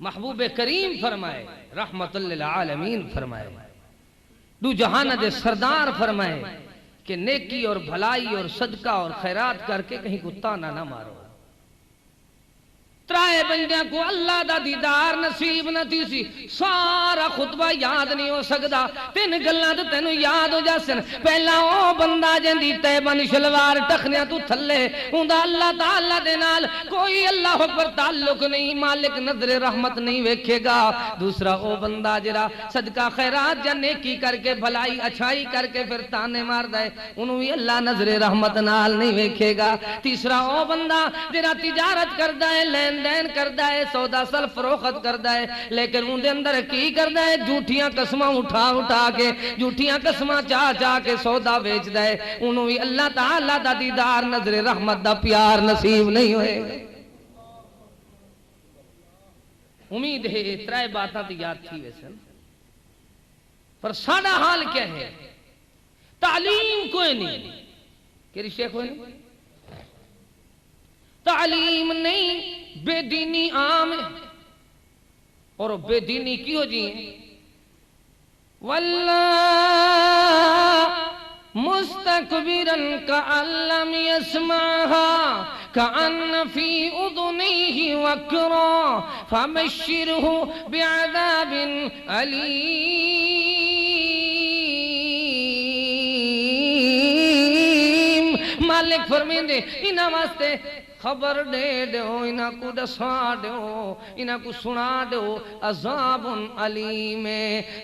محبوب کریم فرمائے رحمت للعالمین فرمائے دو جہان دے سردار فرمائے کہ نیکی اور بھلائی اور صدقہ اور خیرات کر کے کہیں کتا نہ مارو. ترائے بندیاں کو اللہ دا دیدار نصیب نہ تھی سی سارا خطبہ یاد نہیں ہو سکتا تین گلنا تو تینو یاد ہو جاسن. پہلا او بندہ جن دی تیبن شلوار ٹکھنیاں تو تھلے ہوں دا اللہ تعالیٰ دے نال کوئی اللہ پر تعلق نہیں مالک نظر رحمت نہیں ویکھے گا. دوسرا او بندہ جرا صدقہ خیرات یا نیکی کر کے بھلائی اچھائی کر کے پھر تانے مار دائے انہوں بھی اللہ نظر رحمت نال نہیں ویکھے گا. تیسرا او بندہ جرا تجارت کر دائے لین دین کردہ ہے سودا سل فروخت کردہ ہے لیکن ان دے اندر کی کردہ ہے جھوٹیاں قسمہ اٹھا کے جھوٹیاں قسمہ چاہ کے سودا بیچ دے انہوں بھی اللہ تعالیٰ دا دیدار نظر رحمت دا پیار نصیب نہیں ہوئے. امید ہے ترائے باتاں تی یاد تھی ویسے پر ساڑھا حال کیا ہے تعلیم کوئی نہیں کیری شیخ ہوئے نہیں تعلیم نہیں بے دینی عام ہے اور بے دینی کی ہو جی ہیں واللہ مستقبرن کأن لم يسمعها كأن في أذنيه وقرا فبشره بعذاب أليم. مالک فرمین دے انہاں واسطے خبر دے دیو انہاں کو دسا دیو انہاں کو سنا دیو عذاب علیم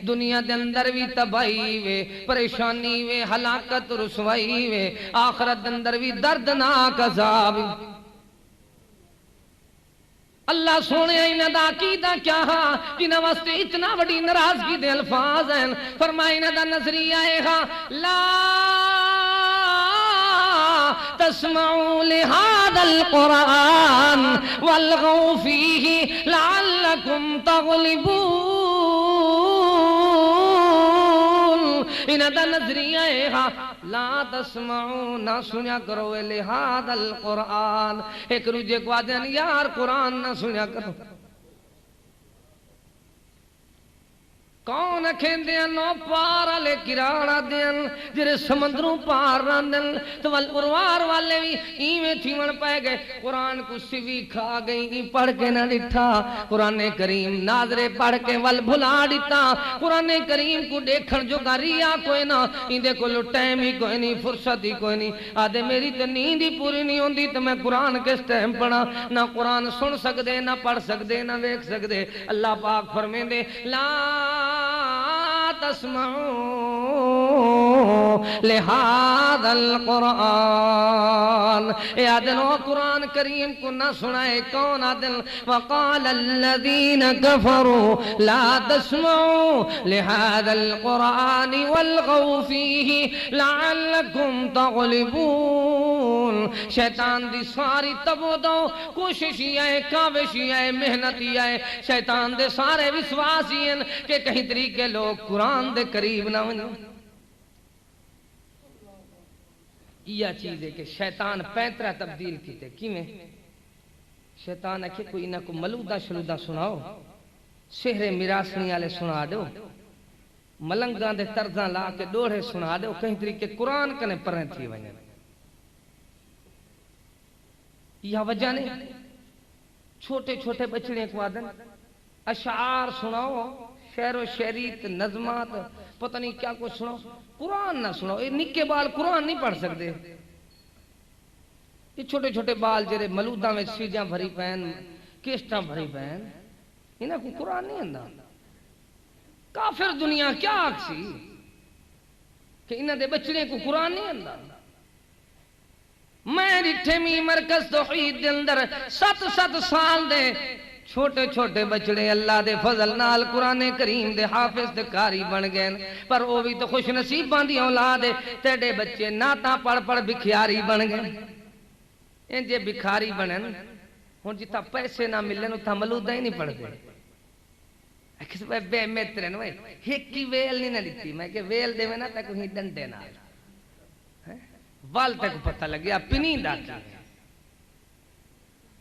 دنیا دے اندر بھی تباہی وے پریشانی وے ہلاکت رسوائی وے آخرت دے اندر بھی دردناک عذاب اللہ سونے انہاں دا عقیدہ کیا ہاں جنہاں واسطے اتنا بڑی ناراضگی دے الفاظ ہیں فرمائے انہاں دا نظریہ ہے لا تسمعوا لهذا القرآن والغوا فيه لعلكم تغلبون انہاں دا نظریہ ہے لا تسمعوا نہ سنیا کرو لهذا القرآن ایک روجے کو آدھیں یار قرآن نہ سنیا کرو کون اکھیں دیاں نو پارا لے کراڑا دیاں جرے سمندروں پار راندن تو والقروار والے بھی ایمیں تھیمن پائے گئے قرآن کو سوی کھا گئی پڑھ کے نہ ڈٹھا قرآن کریم ناظرے پڑھ کے وال بھلا ڈٹھا قرآن کریم کو دیکھن جو گاریا کوئی نہ اندے کو ٹائم ہی کوئی نہیں فرصت ہی کوئی نہیں آدھے میری تو نیند ہی پوری نہیں ہوندی تو میں قرآن کس ٹائم پڑھا نہ قرآن سن سکدے نہ پڑھ سکدے نہ دیکھ سکدے اللہ پاک فرمائیں دے لا تسمعوا لهذا القرآن اے آدن وہ قرآن کریم کو نہ سنائے کون آدن وقال الذين كفروا لا تسمعوا لهذا القرآن والغوا فيه لعلكم تغلبون شیطان دی ساری تبو دو کوششی آئے کاوشی آئے محنتی آئے شیطان دے سارے وسواسی ہیں کہ کہیں طریقے لوگ قرآن دے قریب نہ ونجو یہ چیز ہے کہ شیطان پینترہ تبدیل کیتے کیویں شیطان اکھے کوئی نہ کو ملودہ شلودہ سناؤ سحر میراسنی آلے سنا دو ملنگاں دے طرزاں لا کے دوڑے سنا دو کہیں طریقے قرآن کنے پرہیں تھی ونجو یہ وجہ نہیں چھوٹے چھوٹے بچڑے کو آدن اشعار سناؤ شعر و شعریت نظمات پتہ نہیں کیا کچھ سناؤ قرآن نہ سناؤ یہ نکے بال قرآن نہیں پڑھ سکتے یہ چھوٹے چھوٹے بال جرے ملودہ میں سیجاں بھری پہن کیسٹاں بھری پہن انہاں کو قرآن نہیں اندہ کافر دنیا کیا آکسی کہ انہاں دے بچڑے کو قرآن نہیں اندہ میں ڈٹھے می مرکز توحید دے اندر 7 سال دے چھوٹے چھوٹے بچڑے اللہ دے فضل نال قرآن کریم دے حافظ دے کاری بن گئے پر وہ بھی تو خوش نصیب باندھی اولاد تیڑے بچے ناتا پڑھ پڑھ بکھیاری بن گئے ان جے بکھاری بنن ہن جتا پیسے نہ ملن اتھا ملودہ ہی نہیں پڑھ دے کس بے میترن وے ہکی ویل نہیں نہ لکھتی میں کہ ویل دے میں نہ تک ہی ڈنڈے نہ وال تک پتہ لگیا پنین داکی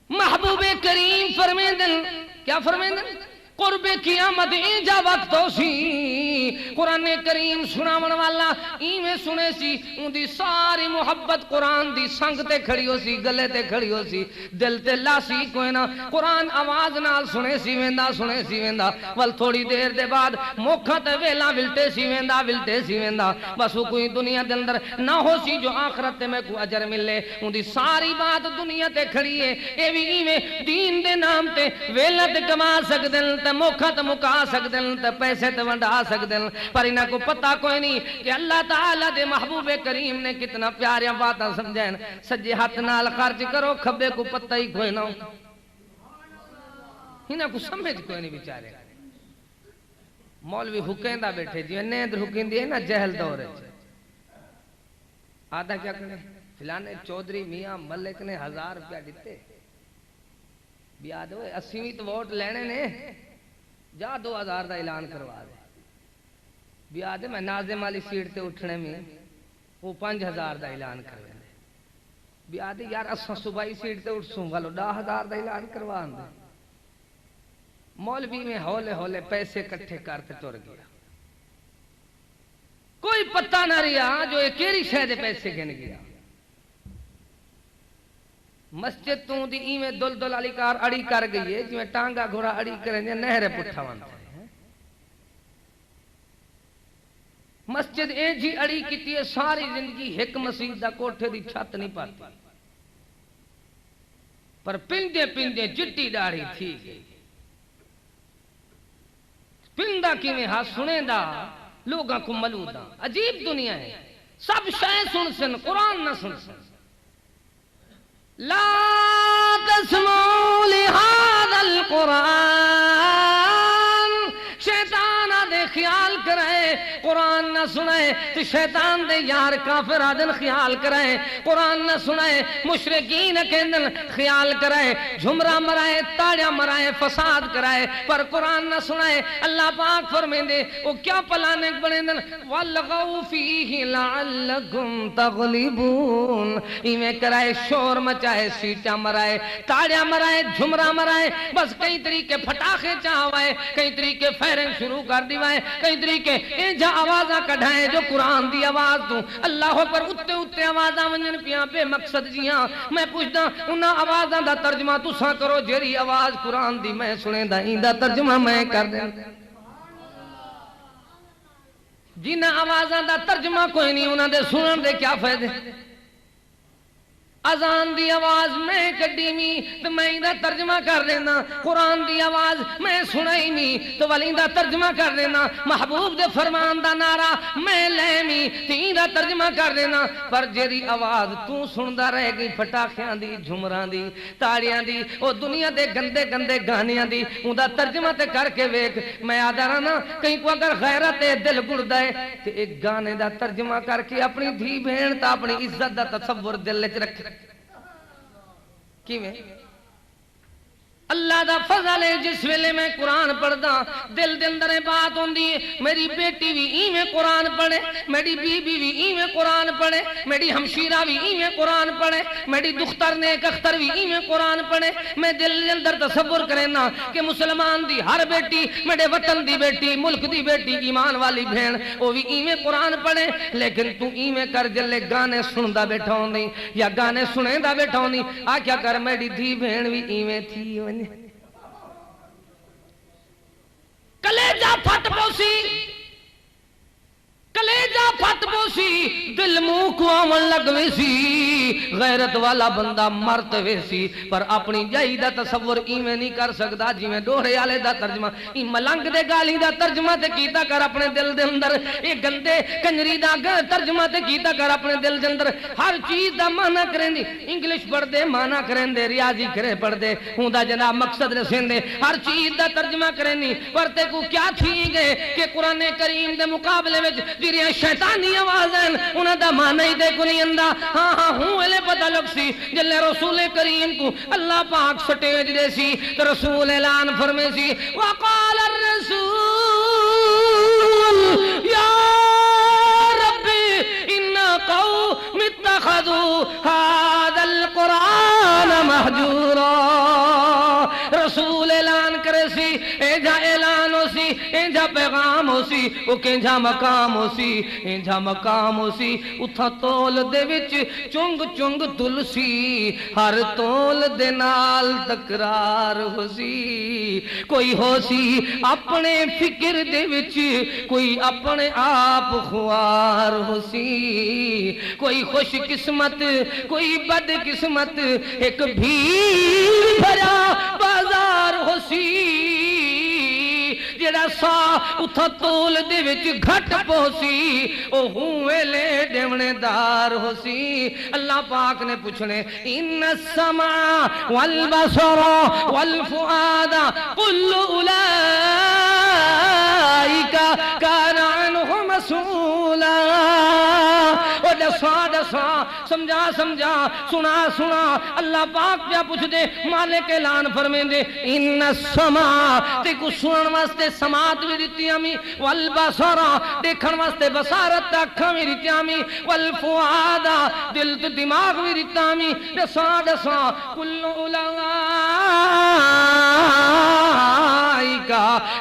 محبوب کریم فرمیندن کیا فرمیندن قرب قیامت اینجا وقت ہو سی قرآن کریم سناون والا ایمیں سنے سی ان دی ساری محبت قرآن دی سنگ تے کھڑی ہو سی گلے تے کھڑی ہو سی دل تے لاسی کوئی نہ قرآن آواز نال سنے سی ویندا ول تھوڑی دیر دے بعد موکھا تے ویلا ولٹے سی ویندا بس وہ کوئی دنیا دے اندر نہ ہو سی جو آخرت تے میں کو اجر ملے ان دی ساری بات دنیا تے کھڑی ہے اے بھی ایمیں دین دے نام تے ویلا تے کما سکدن تے موکھا تے مکا سکدن تے پیسے تے ونڈا سکدن پر انہاں کو پتہ کوئی نہیں کہ اللہ تعالیٰ دے محبوب کریم نے کتنا پیاریاں باتاں سمجھائیں سجے ہاتھ نال خرچ کرو کھبے کو پتہ ہی کوئی نہ انہاں کو سمجھ کوئی نہیں بیچارے مولوی حکیندہ بیٹھے جی نیند حکیندی ہے نا جہل دور ہے آدھا کیا کرنے فلانے چودھری میاں ملک نے 1000 روپیہ دیتے بیاد ہوئے 80ویں ووٹ لینے نے جا 2000 دا اعلان کروا دے بیاد میں ناظم والی سیٹ تے اٹھنے میں وہ 5000 دا اعلان کروے دے بیاد یار اساں صوبائی سیٹ تے اٹھ سوں والو 10000 دا اعلان کروان دے مولوی میں ہولے ہولے پیسے کٹھے کرتے ٹر گیا کوئی پتہ نہ رہا جو ایک کیری شہد پیسے گن گیا مسجد تو دی ایمیں دل علی کار اڑی کر گئی ہے جو ٹانگا گھوڑا اڑی کریں دیا نہر پٹھا وانتا ہے مسجد این جی اڑی کیتی ہے ساری زندگی ایک مسجد دا کوٹھے دی چھت نہیں پاتی پر پندے پندے چٹی داڑھی تھی گئی پندہ کی میں ہاں سنے دا لوگاں کو ملودا عجیب دنیا ہے سب شاہ سن سن قرآن نہ سن سن لا تسمعوا لهذا القرآن شیطان آدھے خیال کرائے قرآن نہ سنائے تو شیطان دے یار کافر آدھن خیال کرائے قرآن نہ سنائے مشرقین کہندن خیال کرائے جھمرہ مرائے تاڑیاں مرائے فساد کرائے پر قرآن نہ سنائے اللہ پاک فرمین دے وہ کیا پلانے بڑھیں وَلْغَوْ فِيهِ لَعَلَّكُمْ تَغْلِبُونَ ایمیں کرائے شور مچائے سیٹیاں مرائے تاڑیاں مرائے جھمرہ مرائے بس کئی طریقے پھٹاخے چاہوائے کئی طریقے فیرنگ شروع کر دیوائے کئی طریقے جا آوازہ کڑھائے جو قرآن دی آواز دوں اللہ پر اتے اتے آوازہ ونجن پیاں بے مقصد جیاں میں پوچھتا انہاں آوازہ دا ترجمہ تو ساں کرو جیری آواز قرآن دی میں سنے دا ایندہ ترجمہ میں کر دیں جنہ آوازہ دا ترجمہ کوئی نہیں انہاں دے سنن دے کیا فائدے اذان دی آواز میں کڈی می تو میں اندہ ترجمہ کر دینا قرآن دی آواز میں سنائی می تو والی اندہ ترجمہ کر دینا محبوب دے فرمان دا نعرہ میں لے می تو اندہ ترجمہ کر دینا پر جیری آواز تو سندہ رہ گئی پھٹاخیاں دی جھمران دی تاڑیاں دی او دنیا دے گندے گندے گانیاں دی اندہ ترجمہ تے کر کے ویک میں آدھا رہنا کہیں کو اگر غیرت دل گڑ دائے تو ایک گانے دا ترجمہ کر کے اپنی دھی بہن تا اپنی عزت دا تصور دل لچ رکھے کیویں اللہ دا فضل ہے جس ویلے میں قرآن پڑھدا دل دے اندر بات ہوندی ہے میری بیٹی بھی ایویں قرآن پڑھے میری بی بی بھی ایویں قرآن پڑھے میری ہمشیرہ بھی ایویں قرآن پڑھے میری دختر نیک اختر بھی ایویں قرآن پڑھے میں دل دے اندر تصور کرنا کہ مسلمان دی ہر بیٹی میرے وطن دی بیٹی ملک دی بیٹی ایمان والی بہن وہ بھی ایویں قرآن پڑھے لیکن تو ایویں کر جلے گانے سندا بیٹھا ہوندی یا گانے سنیندا بیٹھا ہوندی آ کیا کر میری دھی بہن بھی ایویں تھی کلیجہ پھٹ پوسی کلیجہ پھٹ پوسی دل منہ کو آمن لگوے سی غیرت والا بندہ مرت ویسی پر اپنی جائی دا تصور ایمیں نہیں کر سکتا جی میں ڈوڑے آلے دا ترجمہ ای ملنگ دے گالی دا ترجمہ تے کیتا کر اپنے دل دے اندر ایک گندے کنجری دا ترجمہ تے کیتا کر اپنے دل دے اندر ہر چیز دا معنی کریں دی انگلش پڑھ دے معنی کریں دے ریاضی کرے پڑھ دے ہوں دا جناب مقصد رسیں دے ہر چیز دا ترجمہ کریں دی پڑھتے کو کیا تھی گئے کہ قرآن کریم دے مقابلے میں جیریاں شیطانی آوازیں انہاں دا معنی ہی دے کو نہیں اندہ ہاں ہاں ہوں لے پتہ لگ سی جلے رسول کریم کو اللہ پاک سٹیج دے سی تو رسول اعلان فرمے سی وقال الرسول یا ربی ان قوم اتخذوا هذا القرآن مہجورا رسول اعلان کرے سی ایجا اعلان ہو سی ایجا پیغام ہو سی او کینجا مقام ہو سی ایجا مقام ہو سی اتھا تول دے وچ چنگ چنگ تلسی ہر تول دے نال تکرار ہو سی کوئی ہو سی اپنے فکر دے وچ کوئی اپنے آپ خوار ہو سی کوئی خوش قسمت کوئی بد قسمت ایک بھیڑ بھرا بازار ہو سی جڑا سا اتھا تول دے وچ گھٹ پوسی او ہوئے لے دیونے دار ہو سی اللہ پاک نے پوچھنے ان السمع والبصر والفؤاد کل اولئک کان عنہ مسئولا او دسا دسا سمجھا سمجھا سنا سنا اللہ پاک پیا پوچھ دے مالک اعلان فرمیں دے ان السمع تے کو سنن واسطے سماعت بھی دیتی ہمیں والبصر دیکھن واسطے بصارت اکھاں بھی دیتی ہمیں والفؤاد دل تے دماغ بھی دیتا ہمیں دسا دسا کل اولئک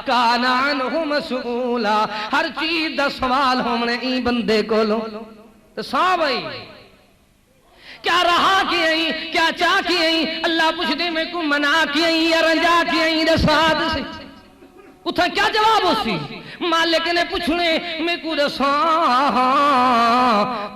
کان عنہ مسئولا ہر چیز دا سوال ہومنے ای بندے کو لو تو صاحب آئی کیا رہا کی آئی کیا چاہ کی آئی اللہ پوچھ دے میں کو منا کی آئی یا رجا کی آئی رساد سے اتھا کیا جواب ہو سی مالک نے پوچھنے میں کو رسا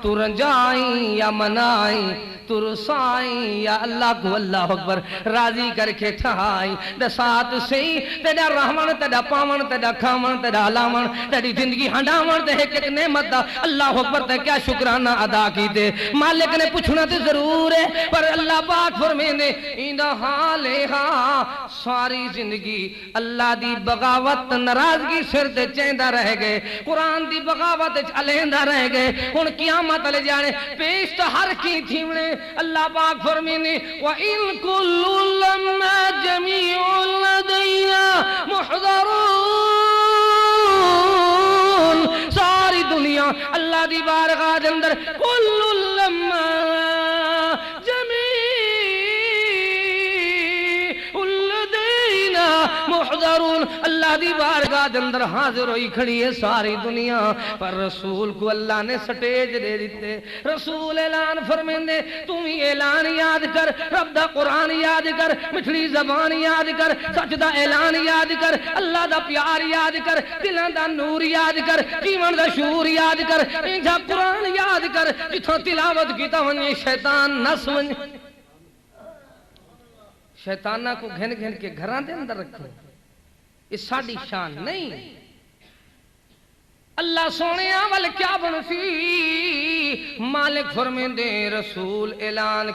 تو رجائی یا منائی تو ترسائی یا اللہ کو اللہ اکبر راضی کر کے ٹھائی دسات سے تیرا رحمن تیرا پاون تیرا کھاون تیرا علاون تیری زندگی ہنڈاون تے ایک نے مدہ اللہ اکبر تے کیا شکرانہ ادا کی تے مالک نے پوچھنا تے ضرور ہے پر اللہ پاک فرمیندے ایندہ حالے ہاں ساری زندگی اللہ دی بغاوت ناراضگی سر تے چیندہ رہ گئے قرآن دی بغاوت علیندہ رہ گئے ان قیامت علی جانے پیش تو ہر کی تھیمنے اللہ پاک فرمینے وَإِن كُلُّ لَمَّا جَمِيعٌ لَدَيْنَا مُحْضَرُونَ ساری دنیا اللہ دی بارگاہ دے اندر كُلُّ لَمَّا محضرون اللہ دی بارگاہ دے اندر حاضر ہوئی کھڑی ہے ساری دنیا پر رسول کو اللہ نے سٹیج دے دیتے رسول اعلان فرمیندے تم ہی اعلان یاد کر رب دا قرآن یاد کر مٹھڑی زبان یاد کر سچ دا اعلان یاد کر اللہ دا پیار یاد کر دلان دا نور یاد کر جیون دا شعور یاد کر انجا قرآن یاد کر جتھا تلاوت کیتا ونجے شیطان نس ونجے شیطانہ کو گھن گھن کے گھران دے اندر رکھیں اس ساڑی شان نہیں اللہ سونے آول کیا بنسی مالک فرمیندے رسول اعلان